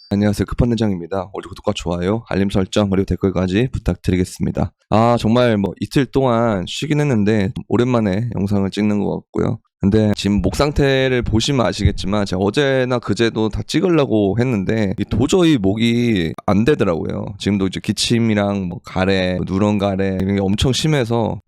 안녕하세요. 급한대장입니다. 오늘 구독과 좋아요, 알림 설정, 그리고 댓글까지 부탁드리겠습니다. 정말 이틀 동안 쉬긴 했는데 오랜만에 영상을 찍는 것 같고요. 근데 지금 목 상태를 보시면 아시겠지만 제가 어제나 그제도 다 찍으려고 했는데 도저히 목이 안 되더라고요. 지금도 이제 기침이랑 가래, 누런 가래 이런 게 엄청 심해서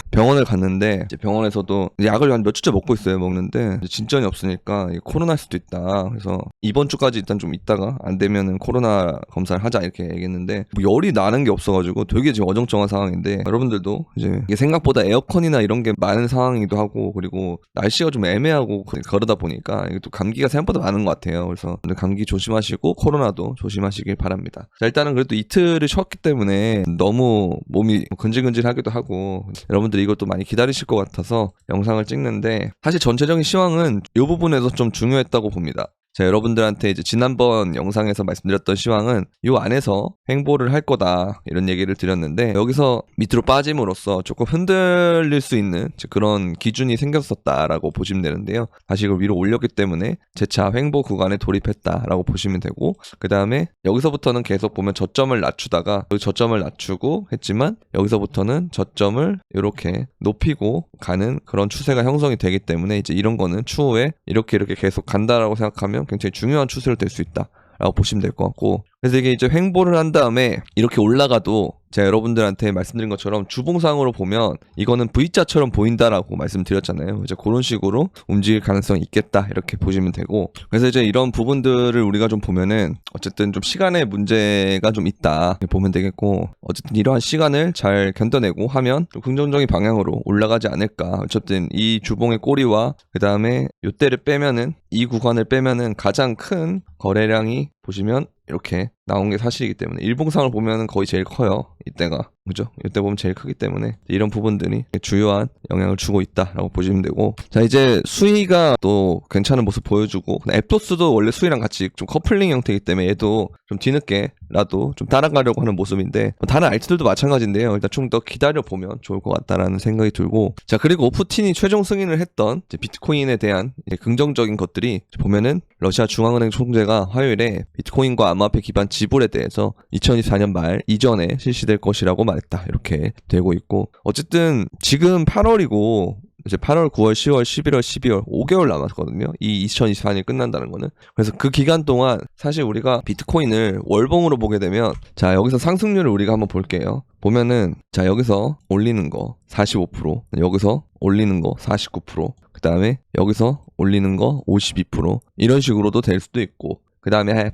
병원을 갔는데 이제 병원에서도 약을 한 몇 주째 먹고 있어요. 먹는데 진전이 없으니까 코로나일 수도 있다. 그래서 이번 주까지 일단 좀 있다가 안 되면은 코로나 검사를 하자 이렇게 얘기했는데 열이 나는 게 없어가지고 되게 지금 어정쩡한 상황인데 여러분들도 이제 이게 생각보다 에어컨이나 이런 게 많은 상황이기도 하고 그리고 날씨가 좀 애매하고 그러다 보니까 이게 또 감기가 생각보다 많은 것 같아요. 그래서 감기 조심하시고 코로나도 조심하시길 바랍니다. 자, 일단은 그래도 이틀을 쉬었기 때문에 너무 몸이 근질근질하기도 하고 여러분들이 이것도 많이 기다리실 것 같아서 영상을 찍는데 사실 전체적인 시황은 이 부분에서 좀 중요했다고 봅니다. 자, 여러분들한테 이제 지난번 영상에서 말씀드렸던 시황은 이 안에서 횡보를 할 거다 이런 얘기를 드렸는데 여기서 밑으로 빠짐으로써 조금 흔들릴 수 있는 그런 기준이 생겼었다라고 보시면 되는데요. 다시 이걸 위로 올렸기 때문에 재차 횡보 구간에 돌입했다라고 보시면 되고 그 다음에 여기서부터는 계속 보면 저점을 낮추다가 저점을 낮추고 했지만 여기서부터는 저점을 이렇게 높이고 가는 그런 추세가 형성이 되기 때문에 이제 이런 거는 추후에 이렇게 계속 간다라고 생각하면 굉장히 중요한 추세로 될 수 있다라고 보시면 될 것 같고 그래서 이게 이제 횡보를 한 다음에 이렇게 올라가도 제가 여러분들한테 말씀드린 것처럼 주봉상으로 보면 이거는 V자처럼 보인다라고 말씀드렸잖아요. 이제 그런 식으로 움직일 가능성이 있겠다 이렇게 보시면 되고 그래서 이제 이런 부분들을 우리가 좀 보면은 어쨌든 좀 시간의 문제가 좀 있다 보면 되겠고 어쨌든 이러한 시간을 잘 견뎌내고 하면 좀 긍정적인 방향으로 올라가지 않을까. 어쨌든 이 주봉의 꼬리와 그 다음에 요때를 빼면은 이 구간을 빼면은 가장 큰 거래량이 보시면 이렇게 나온 게 사실이기 때문에 일봉상을 보면은 거의 제일 커요. 이때가 그죠? 이때 보면 제일 크기 때문에 이런 부분들이 주요한 영향을 주고 있다라고 보시면 되고 자 이제 수위가 또 괜찮은 모습 보여주고 앱토스도 원래 수위랑 같이 좀 커플링 형태이기 때문에 얘도 좀 뒤늦게라도 좀 따라가려고 하는 모습인데 다른 알트들도 마찬가지인데요. 일단 좀 더 기다려보면 좋을 것 같다라는 생각이 들고 자 그리고 오프틴이 최종 승인을 했던 이제 비트코인에 대한 이제 긍정적인 것들이 보면은 러시아 중앙은행 총재가 화요일에 비트코인과 암호화폐 기반 지불에 대해서 2024년 말 이전에 실시될 것이라고 말했다. 이렇게 되고 있고 어쨌든 지금 8월이고 이제 8월, 9월, 10월, 11월, 12월 5개월 남았거든요. 이 2024년이 끝난다는 거는. 그래서 그 기간 동안 사실 우리가 비트코인을 월봉으로 보게 되면 자 여기서 상승률을 우리가 한번 볼게요. 보면은 자 여기서 올리는 거 45%, 여기서 올리는 거 49%, 그 다음에 여기서 올리는 거 52% 이런 식으로도 될 수도 있고 그 다음에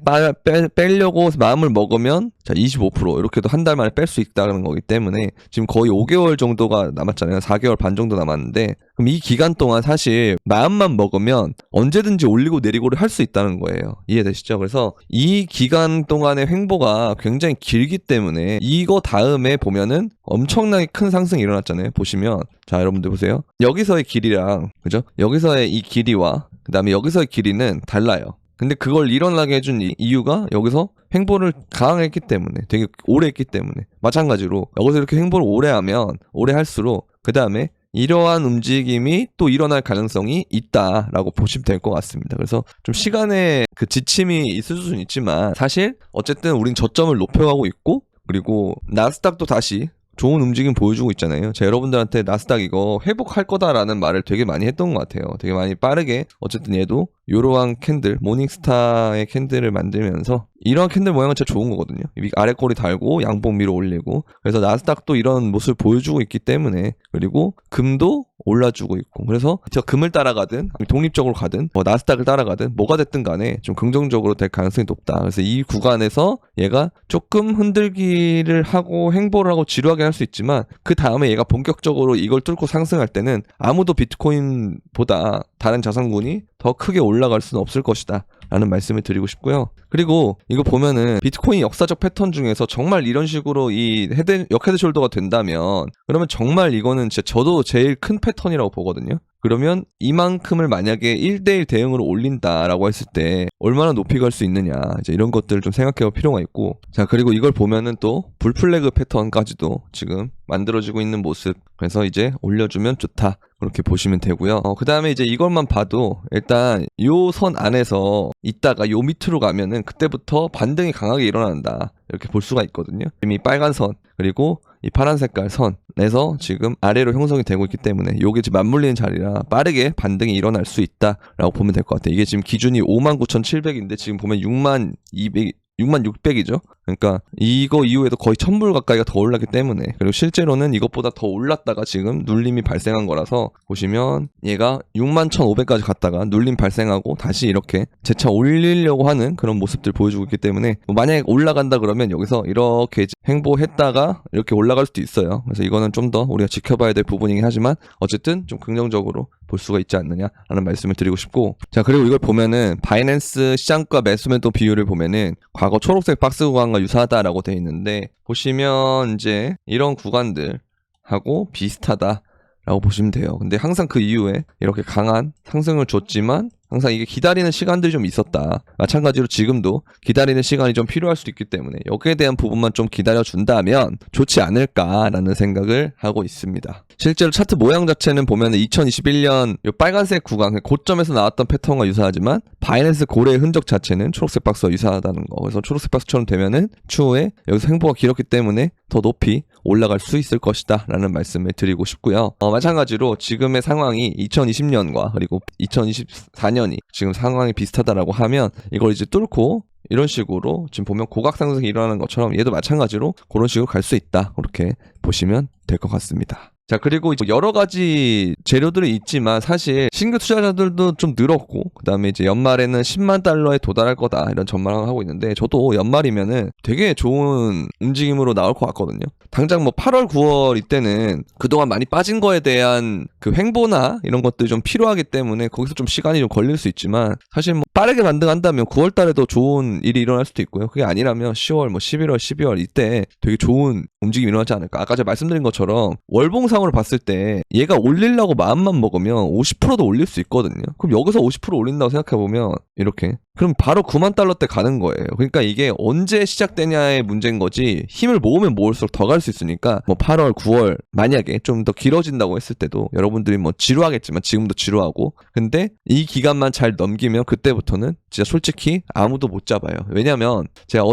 빼려고 마음을 먹으면 자 25% 이렇게도 한 달 만에 뺄 수 있다는 거기 때문에 지금 거의 5개월 정도가 남았잖아요. 4개월 반 정도 남았는데 그럼 이 기간 동안 사실 마음만 먹으면 언제든지 올리고 내리고를 할 수 있다는 거예요. 이해되시죠? 그래서 이 기간 동안의 횡보가 굉장히 길기 때문에 이거 다음에 보면은 엄청나게 큰 상승이 일어났잖아요. 보시면 자 여러분들 보세요. 여기서의 길이랑 그죠? 여기서의 이 길이와 그 다음에 여기서의 길이는 달라요. 근데 그걸 일어나게 해준 이유가 여기서 횡보를 강하게 했기 때문에 되게 오래 했기 때문에 마찬가지로 여기서 이렇게 횡보를 오래 하면 오래 할수록 그 다음에 이러한 움직임이 또 일어날 가능성이 있다라고 보시면 될 것 같습니다. 그래서 좀 시간의 그 지침이 있을 수는 있지만 사실 어쨌든 우린 저점을 높여가고 있고 그리고 나스닥도 다시 좋은 움직임 보여주고 있잖아요. 제가 여러분들한테 나스닥 이거 회복할 거다라는 말을 되게 많이 했던 것 같아요. 되게 많이 빠르게 어쨌든 얘도 이러한 캔들 모닝스타의 캔들을 만들면서 이러한 캔들 모양은 진짜 좋은 거거든요. 아래 꼬리 달고 양봉 위로 올리고 그래서 나스닥도 이런 모습을 보여주고 있기 때문에 그리고 금도 올라주고 있고 그래서 제가 금을 따라가든 독립적으로 가든 나스닥을 따라가든 뭐가 됐든 간에 좀 긍정적으로 될 가능성이 높다. 그래서 이 구간에서 얘가 조금 흔들기를 하고 횡보를 하고 지루하게 할 수 있지만 그 다음에 얘가 본격적으로 이걸 뚫고 상승할 때는 아무도 비트코인보다 다른 자산군이 더 크게 올라갈 수는 없을 것이다 라는 말씀을 드리고 싶고요. 그리고 이거 보면은 비트코인 역사적 패턴 중에서 정말 이런 식으로 이 역헤드 숄더가 된다면 그러면 정말 이거는 진짜 저도 제일 큰 패턴이라고 보거든요. 그러면 이만큼을 만약에 1대1 대응으로 올린다라고 했을 때 얼마나 높이 갈 수 있느냐 이제 이런 것들을 좀 생각해 볼 필요가 있고 자 그리고 이걸 보면은 또 불플래그 패턴까지도 지금 만들어지고 있는 모습 그래서 이제 올려주면 좋다. 그렇게 보시면 되고요. 그 다음에 이제 이것만 봐도 일단 요 선 안에서 있다가 요 밑으로 가면은 그때부터 반등이 강하게 일어난다. 이렇게 볼 수가 있거든요. 이미 빨간 선 그리고 이 파란 색깔 선에서 지금 아래로 형성이 되고 있기 때문에 요게 지금 맞물리는 자리라 빠르게 반등이 일어날 수 있다라고 보면 될 것 같아요. 이게 지금 기준이 59,700인데 지금 보면 66,600이죠. 그러니까 이거 이후에도 거의 1000불 가까이가 더 올랐기 때문에, 그리고 실제로는 이것보다 더 올랐다가 지금 눌림이 발생한 거라서 보시면 얘가 61,500까지 갔다가 눌림 발생하고 다시 이렇게 재차 올리려고 하는 그런 모습들 보여주고 있기 때문에 만약에 올라간다 그러면 여기서 이렇게 횡보했다가 이렇게 올라갈 수도 있어요. 그래서 이거는 좀 더 우리가 지켜봐야 될 부분이긴 하지만 어쨌든 좀 긍정적으로 볼 수가 있지 않느냐라는 말씀을 드리고 싶고, 자 그리고 이걸 보면은 바이낸스 시장가 매수매도 비율을 보면은 과거 초록색 박스 구간과 유사하다라고 되어 있는데, 보시면 이제 이런 구간들하고 비슷하다라고 보시면 돼요. 근데 항상 그 이후에 이렇게 강한 상승을 줬지만 항상 이게 기다리는 시간들이 좀 있었다. 마찬가지로 지금도 기다리는 시간이 좀 필요할 수도 있기 때문에 여기에 대한 부분만 좀 기다려준다면 좋지 않을까라는 생각을 하고 있습니다. 실제로 차트 모양 자체는 보면 2021년 이 빨간색 구간 고점에서 나왔던 패턴과 유사하지만 바이낸스 고래의 흔적 자체는 초록색 박스와 유사하다는 거. 그래서 초록색 박스처럼 되면은 추후에 여기서 횡보가 길었기 때문에 더 높이 올라갈 수 있을 것이다 라는 말씀을 드리고 싶고요. 마찬가지로 지금의 상황이 2020년과 그리고 2024년이 지금 상황이 비슷하다라고 하면 이걸 이제 뚫고 이런 식으로 지금 보면 고각 상승이 일어나는 것처럼 얘도 마찬가지로 그런 식으로 갈 수 있다, 그렇게 보시면 될 것 같습니다. 자 그리고 여러 가지 재료들이 있지만 사실 신규 투자자들도 좀 늘었고, 그 다음에 이제 연말에는 10만 달러에 도달할 거다 이런 전망을 하고 있는데, 저도 연말이면은 되게 좋은 움직임으로 나올 것 같거든요. 당장 뭐 8월 9월 이때는 그동안 많이 빠진 거에 대한 그 횡보나 이런 것들이 좀 필요하기 때문에 거기서 좀 시간이 좀 걸릴 수 있지만, 사실 뭐 빠르게 반등한다면 9월 달에도 좋은 일이 일어날 수도 있고요. 그게 아니라면 10월 뭐 11월 12월 이때 되게 좋은 움직임이 일어나지 않을까. 아까 제가 말씀드린 것처럼 월봉상으로 봤을 때 얘가 올리려고 마음만 먹으면 50%도 올릴 수 있거든요. 그럼 여기서 50% 올린다고 생각해보면 이렇게, 그럼 바로 9만 달러대 가는 거예요. 그러니까 이게 언제 시작되냐의 문제인 거지, 힘을 모으면 모을수록 더 갈 수 있으니까 뭐 8월 9월 만약에 좀 더 길어진다고 했을 때도 여러분들이 뭐 지루하겠지만 지금도 지루하고, 근데 이 기간만 잘 넘기면 그때부터는 진짜 솔직히 아무도 못 잡아요. 왜냐면 제가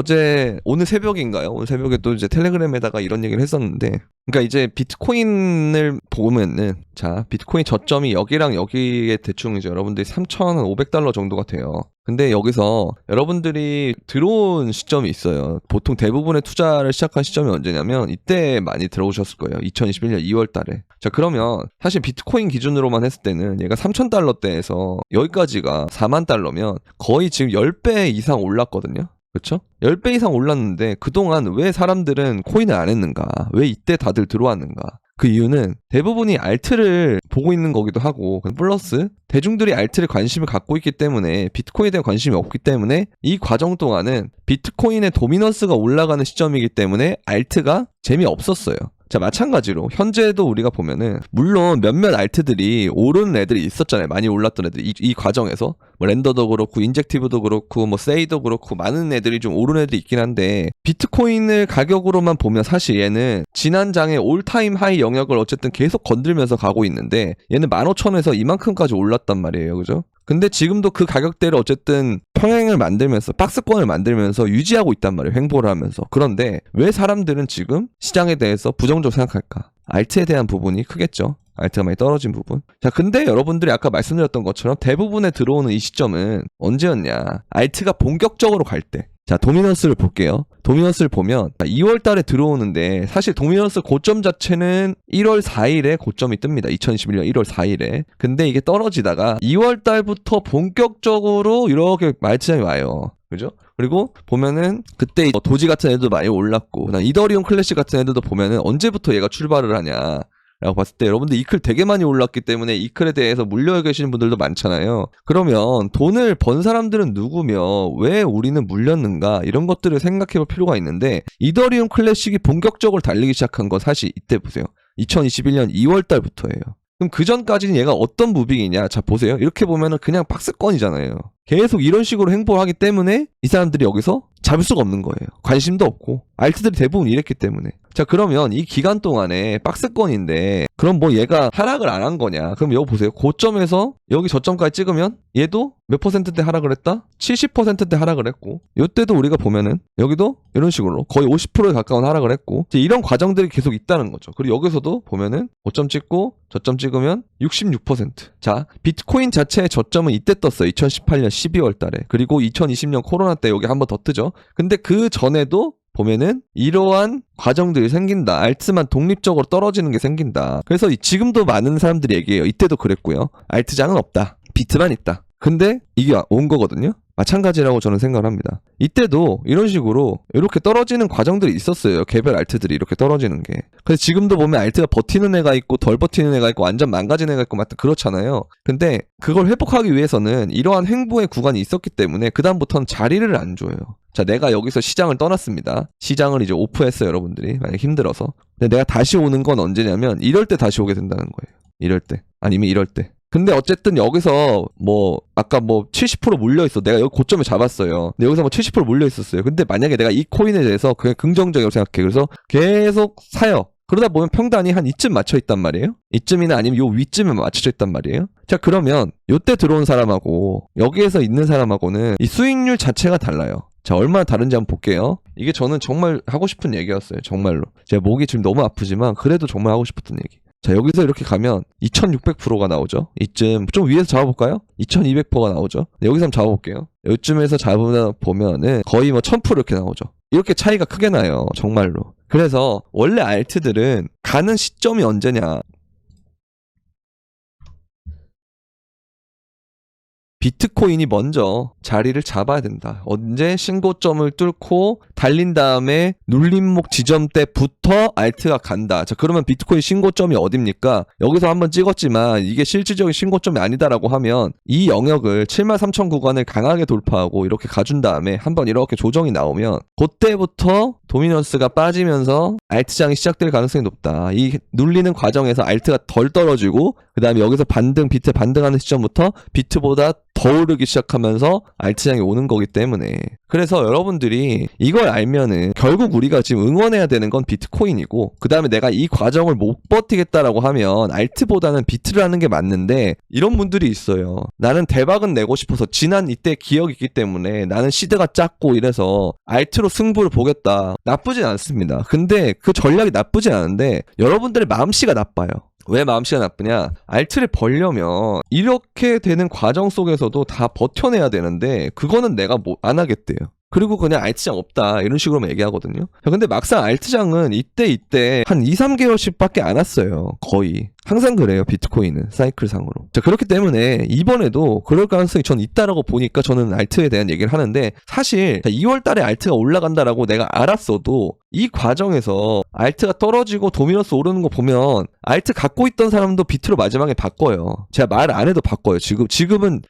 오늘 새벽인가요? 오늘 새벽에 또 이제 텔레그램에다가 이런 얘기를 했었는데, 그러니까 이제 비트코인을 보면은, 자 비트코인 저점이 여기랑 여기에 대충 이제 여러분들이 3,500달러 정도가 돼요. 근데 여기서 여러분들이 들어온 시점이 있어요. 보통 대부분의 투자를 시작한 시점이 언제냐면 이때 많이 들어오셨을 거예요. 2021년 2월 달에. 자 그러면 사실 비트코인 기준으로만 했을 때는 얘가 3,000달러대에서 여기까지가 4만 달러면 거의 지금 10배 이상 올랐거든요. 그렇죠? 10배 이상 올랐는데 그동안 왜 사람들은 코인을 안 했는가? 왜 이때 다들 들어왔는가? 그 이유는 대부분이 알트를 보고 있는 거기도 하고, 플러스 대중들이 알트를 관심을 갖고 있기 때문에 비트코인에 대한 관심이 없기 때문에 이 과정 동안은 비트코인의 도미넌스가 올라가는 시점이기 때문에 알트가 재미없었어요. 자 마찬가지로 현재도 우리가 보면은 물론 몇몇 알트들이 오르는 애들이 있었잖아요. 많이 올랐던 애들이 이 과정에서 뭐 렌더도 그렇고 인젝티브도 그렇고 뭐 세이도 그렇고 많은 애들이 좀 오르는 애들이 있긴 한데, 비트코인을 가격으로만 보면 사실 얘는 지난 장의 올타임 하이 영역을 어쨌든 계속 건들면서 가고 있는데 얘는 15,000원에서 이만큼까지 올랐단 말이에요. 그죠? 근데 지금도 그 가격대를 어쨌든 평행을 만들면서 박스권을 만들면서 유지하고 있단 말이에요. 횡보를 하면서. 그런데 왜 사람들은 지금 시장에 대해서 부정적으로 생각할까? 알트에 대한 부분이 크겠죠. 알트가 많이 떨어진 부분. 자 근데 여러분들이 아까 말씀드렸던 것처럼 대부분에 들어오는 이 시점은 언제였냐? 알트가 본격적으로 갈 때. 자 도미넌스를 볼게요. 도미넌스를 보면 2월 달에 들어오는데 사실 도미넌스 고점 자체는 1월 4일에 고점이 뜹니다. 2021년 1월 4일에. 근데 이게 떨어지다가 2월 달부터 본격적으로 이렇게 말치장이 와요. 그죠? 그리고 보면은 그때 도지 같은 애들도 많이 올랐고, 그다음 이더리움 클래식 같은 애들도 보면은 언제부터 얘가 출발을 하냐 라고 봤을 때 여러분들 이클 되게 많이 올랐기 때문에 이클에 대해서 물려 계시는 분들도 많잖아요. 그러면 돈을 번 사람들은 누구며 왜 우리는 물렸는가, 이런 것들을 생각해 볼 필요가 있는데, 이더리움 클래식이 본격적으로 달리기 시작한 건 사실 이때 보세요. 2021년 2월 달부터예요. 그럼 그 전까지는 얘가 어떤 무빙이냐? 자 보세요. 이렇게 보면은 그냥 박스권이잖아요. 계속 이런 식으로 행보를 하기 때문에 이 사람들이 여기서 잡을 수가 없는 거예요. 관심도 없고 알트들이 대부분 이랬기 때문에. 자, 그러면 이 기간 동안에 박스권인데 그럼 뭐 얘가 하락을 안 한 거냐? 그럼 여기 보세요. 고점에서 여기 저점까지 찍으면 얘도 몇 퍼센트대 하락을 했다? 70%대 하락을 했고, 이때도 우리가 보면은 여기도 이런 식으로 거의 50%에 가까운 하락을 했고, 이제 이런 과정들이 계속 있다는 거죠. 그리고 여기서도 보면은 고점 찍고 저점 찍으면 66%. 자, 비트코인 자체의 저점은 이때 떴어요. 2018년 12월 달에. 그리고 2020년 코로나 때 여기 한 번 더 뜨죠. 근데 그 전에도 보면은 이러한 과정들이 생긴다. 알트만 독립적으로 떨어지는 게 생긴다. 그래서 지금도 많은 사람들이 얘기해요. 이때도 그랬고요. 알트장은 없다. 비트만 있다. 근데 이게 온 거거든요. 마찬가지라고 저는 생각을 합니다. 이때도 이런 식으로 이렇게 떨어지는 과정들이 있었어요. 개별 알트들이 이렇게 떨어지는 게. 그래서 지금도 보면 알트가 버티는 애가 있고 덜 버티는 애가 있고 완전 망가진 애가 있고 막 그렇잖아요. 근데 그걸 회복하기 위해서는 이러한 횡보의 구간이 있었기 때문에 그 다음부터는 자리를 안 줘요. 자, 내가 여기서 시장을 떠났습니다. 시장을 이제 오프했어요, 여러분들이. 만약 힘들어서. 근데 내가 다시 오는 건 언제냐면 이럴 때 다시 오게 된다는 거예요. 이럴 때. 아니면 이럴 때. 근데 어쨌든 여기서 뭐 아까 뭐 70% 물려있어. 내가 여기 고점에 잡았어요. 근데 여기서 뭐 70% 물려있었어요. 근데 만약에 내가 이 코인에 대해서 그냥 긍정적이라고 생각해. 그래서 계속 사요. 그러다 보면 평단이 한 이쯤 맞춰있단 말이에요. 이쯤이나 아니면 요 위쯤에 맞춰져 있단 말이에요. 자, 그러면 요때 들어온 사람하고 여기에서 있는 사람하고는 이 수익률 자체가 달라요. 자, 얼마나 다른지 한번 볼게요. 이게 저는 정말 하고 싶은 얘기였어요. 정말로. 제가 목이 지금 너무 아프지만 그래도 정말 하고 싶었던 얘기. 자, 여기서 이렇게 가면 2600%가 나오죠. 이쯤 좀 위에서 잡아볼까요? 2200%가 나오죠. 여기서 한번 잡아볼게요. 이쯤에서 잡으면은 거의 뭐 1000% 이렇게 나오죠. 이렇게 차이가 크게 나요. 정말로. 그래서 원래 알트들은 가는 시점이 언제냐? 비트코인이 먼저 자리를 잡아야 된다. 언제 신고점을 뚫고 달린 다음에 눌림목 지점 때부터 알트가 간다. 자, 그러면 비트코인 신고점이 어딥니까? 여기서 한번 찍었지만 이게 실질적인 신고점이 아니다라고 하면 이 영역을 73,000 구간을 강하게 돌파하고 이렇게 가준 다음에 한번 이렇게 조정이 나오면 그때부터 도미넌스가 빠지면서 알트장이 시작될 가능성이 높다. 이 눌리는 과정에서 알트가 덜 떨어지고 그 다음에 여기서 비트 반등하는 시점부터 비트보다 더 오르기 시작하면서 알트장이 오는 거기 때문에. 그래서 여러분들이 이걸 알면은 결국 우리가 지금 응원해야 되는 건 비트코인이고, 그 다음에 내가 이 과정을 못 버티겠다라고 하면 알트보다는 비트를 하는 게 맞는데, 이런 분들이 있어요. 나는 대박은 내고 싶어서 지난 이때 기억이 있기 때문에 나는 시드가 작고 이래서 알트로 승부를 보겠다. 나쁘진 않습니다. 근데 그 전략이 나쁘진 않은데 여러분들의 마음씨가 나빠요. 왜 마음씨가 나쁘냐? 알트를 벌려면 이렇게 되는 과정 속에서도 다 버텨내야 되는데 그거는 내가 뭐 안 하겠대요. 그리고 그냥 알트장 없다 이런 식으로만 얘기하거든요. 근데 막상 알트장은 이때 한 2-3개월씩 밖에 안 왔어요. 거의. 항상 그래요. 비트코인은 사이클상으로. 자, 그렇기 때문에 이번에도 그럴 가능성이 전 있다라고 보니까 저는 알트에 대한 얘기를 하는데, 사실 2월 달에 알트가 올라간다라고 내가 알았어도 이 과정에서 알트가 떨어지고 도미너스 오르는 거 보면 알트 갖고 있던 사람도 비트로 마지막에 바꿔요. 제가 말 안 해도 바꿔요. 지금은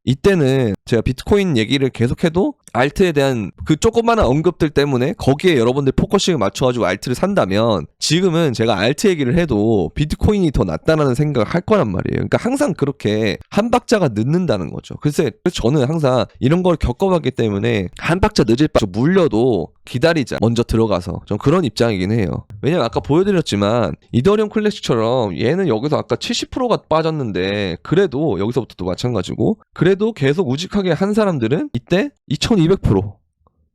이때는 제가 비트코인 얘기를 계속해도 알트에 대한 그 조그마한 언급들 때문에 거기에 여러분들 포커싱을 맞춰가지고 알트를 산다면, 지금은 제가 알트 얘기를 해도 비트코인이 더 낫다라는 생각을 할 거란 말이에요. 그러니까 항상 그렇게 한 박자가 늦는다는 거죠. 그래서 저는 항상 이런 걸 겪어봤기 때문에 한 박자 늦을 바 물려도 기다리자. 먼저 들어가서. 전 그런 입장이긴 해요. 왜냐면 아까 보여드렸지만 이더리움 클래식처럼 얘는 여기서 아까 70%가 빠졌는데 그래도 여기서부터도 마찬가지고 그래도 계속 우직하게 한 사람들은 이때 2200%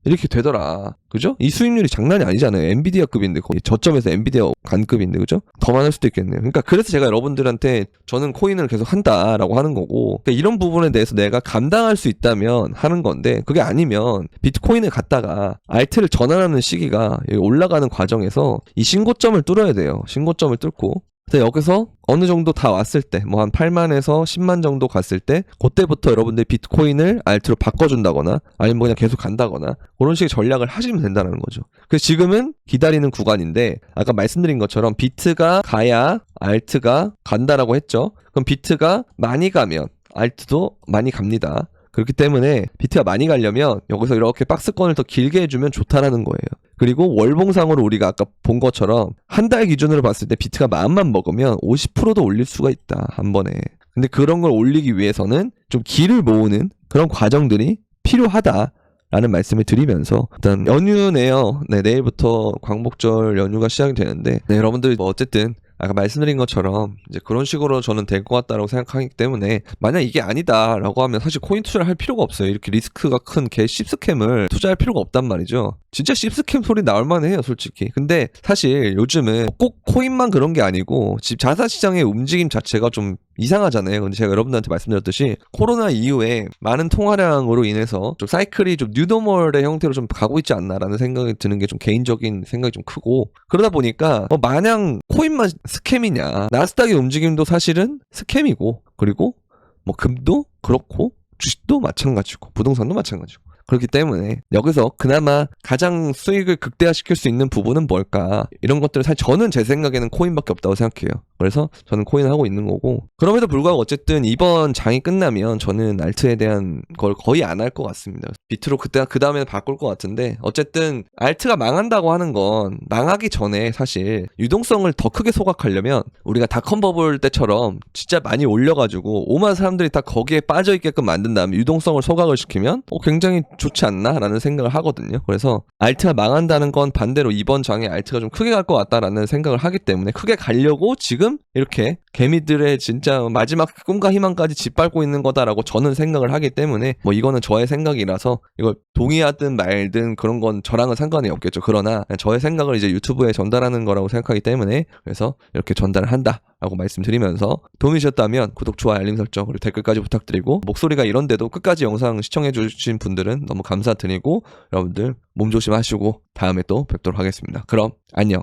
이렇게 되더라. 그죠? 이 수익률이 장난이 아니잖아요. 엔비디아급인데 거의 저점에서 엔비디아 간급인데, 그죠? 더 많을 수도 있겠네요. 그러니까 그래서 제가 여러분들한테 저는 코인을 계속 한다라고 하는 거고, 그러니까 이런 부분에 대해서 내가 감당할 수 있다면 하는 건데, 그게 아니면 비트코인을 갖다가 알트를 전환하는 시기가 올라가는 과정에서 이 신고점을 뚫어야 돼요. 신고점을 뚫고. 그래서 여기서 어느 정도 다 왔을 때, 뭐 한 8만에서 10만 정도 갔을 때, 그때부터 여러분들이 비트코인을 알트로 바꿔준다거나, 아니면 그냥 계속 간다거나, 그런 식의 전략을 하시면 된다는 거죠. 그래서 지금은 기다리는 구간인데, 아까 말씀드린 것처럼 비트가 가야 알트가 간다라고 했죠. 그럼 비트가 많이 가면 알트도 많이 갑니다. 그렇기 때문에 비트가 많이 가려면 여기서 이렇게 박스권을 더 길게 해주면 좋다라는 거예요. 그리고 월봉상으로 우리가 아까 본 것처럼 한 달 기준으로 봤을 때 비트가 마음만 먹으면 50%도 올릴 수가 있다, 한 번에. 근데 그런 걸 올리기 위해서는 좀 길을 모으는 그런 과정들이 필요하다. 라는 말씀을 드리면서 일단 연휴네요. 네, 내일부터 광복절 연휴가 시작이 되는데 네, 여러분들 뭐 어쨌든 아까 말씀드린 것처럼 이제 그런 식으로 저는 될 것 같다라고 생각하기 때문에 만약 이게 아니다라고 하면 사실 코인 투자를 할 필요가 없어요. 이렇게 리스크가 큰 개 씹스캠을 투자할 필요가 없단 말이죠. 진짜 씹스캠 소리 나올 만해요, 솔직히. 근데 사실 요즘은 꼭 코인만 그런 게 아니고 자산 시장의 움직임 자체가 좀 이상하잖아요. 근데 제가 여러분들한테 말씀드렸듯이 코로나 이후에 많은 통화량으로 인해서 좀 사이클이 좀 뉴노멀의 형태로 좀 가고 있지 않나라는 생각이 드는 게 좀 개인적인 생각이 좀 크고, 그러다 보니까 마냥 코인만 스캠이냐, 나스닥의 움직임도 사실은 스캠이고, 그리고 뭐 금도 그렇고 주식도 마찬가지고 부동산도 마찬가지고, 그렇기 때문에 여기서 그나마 가장 수익을 극대화시킬 수 있는 부분은 뭘까, 이런 것들을 사실 저는 제 생각에는 코인밖에 없다고 생각해요. 그래서 저는 코인을 하고 있는 거고, 그럼에도 불구하고 어쨌든 이번 장이 끝나면 저는 알트에 대한 걸 거의 안 할 것 같습니다. 비트로 그 다음에 바꿀 것 같은데, 어쨌든 알트가 망한다고 하는 건 망하기 전에 사실 유동성을 더 크게 소각하려면 우리가 닷컴 버블 때처럼 진짜 많이 올려가지고 5만 사람들이 다 거기에 빠져있게끔 만든 다음에 유동성을 소각을 시키면 굉장히 좋지 않나라는 생각을 하거든요. 그래서 알트가 망한다는 건 반대로 이번 장에 알트가 좀 크게 갈 것 같다라는 생각을 하기 때문에 크게 가려고 지금 이렇게 개미들의 진짜 마지막 꿈과 희망까지 짓밟고 있는 거다라고 저는 생각을 하기 때문에 뭐 이거는 저의 생각이라서 이걸 동의하든 말든 그런 건 저랑은 상관이 없겠죠. 그러나 저의 생각을 이제 유튜브에 전달하는 거라고 생각하기 때문에 그래서 이렇게 전달을 한다라고 말씀드리면서 도움이 되셨다면 구독, 좋아요, 알림 설정 그리고 댓글까지 부탁드리고, 목소리가 이런데도 끝까지 영상 시청해 주신 분들은 너무 감사드리고 여러분들 몸 조심하시고 다음에 또 뵙도록 하겠습니다. 그럼 안녕.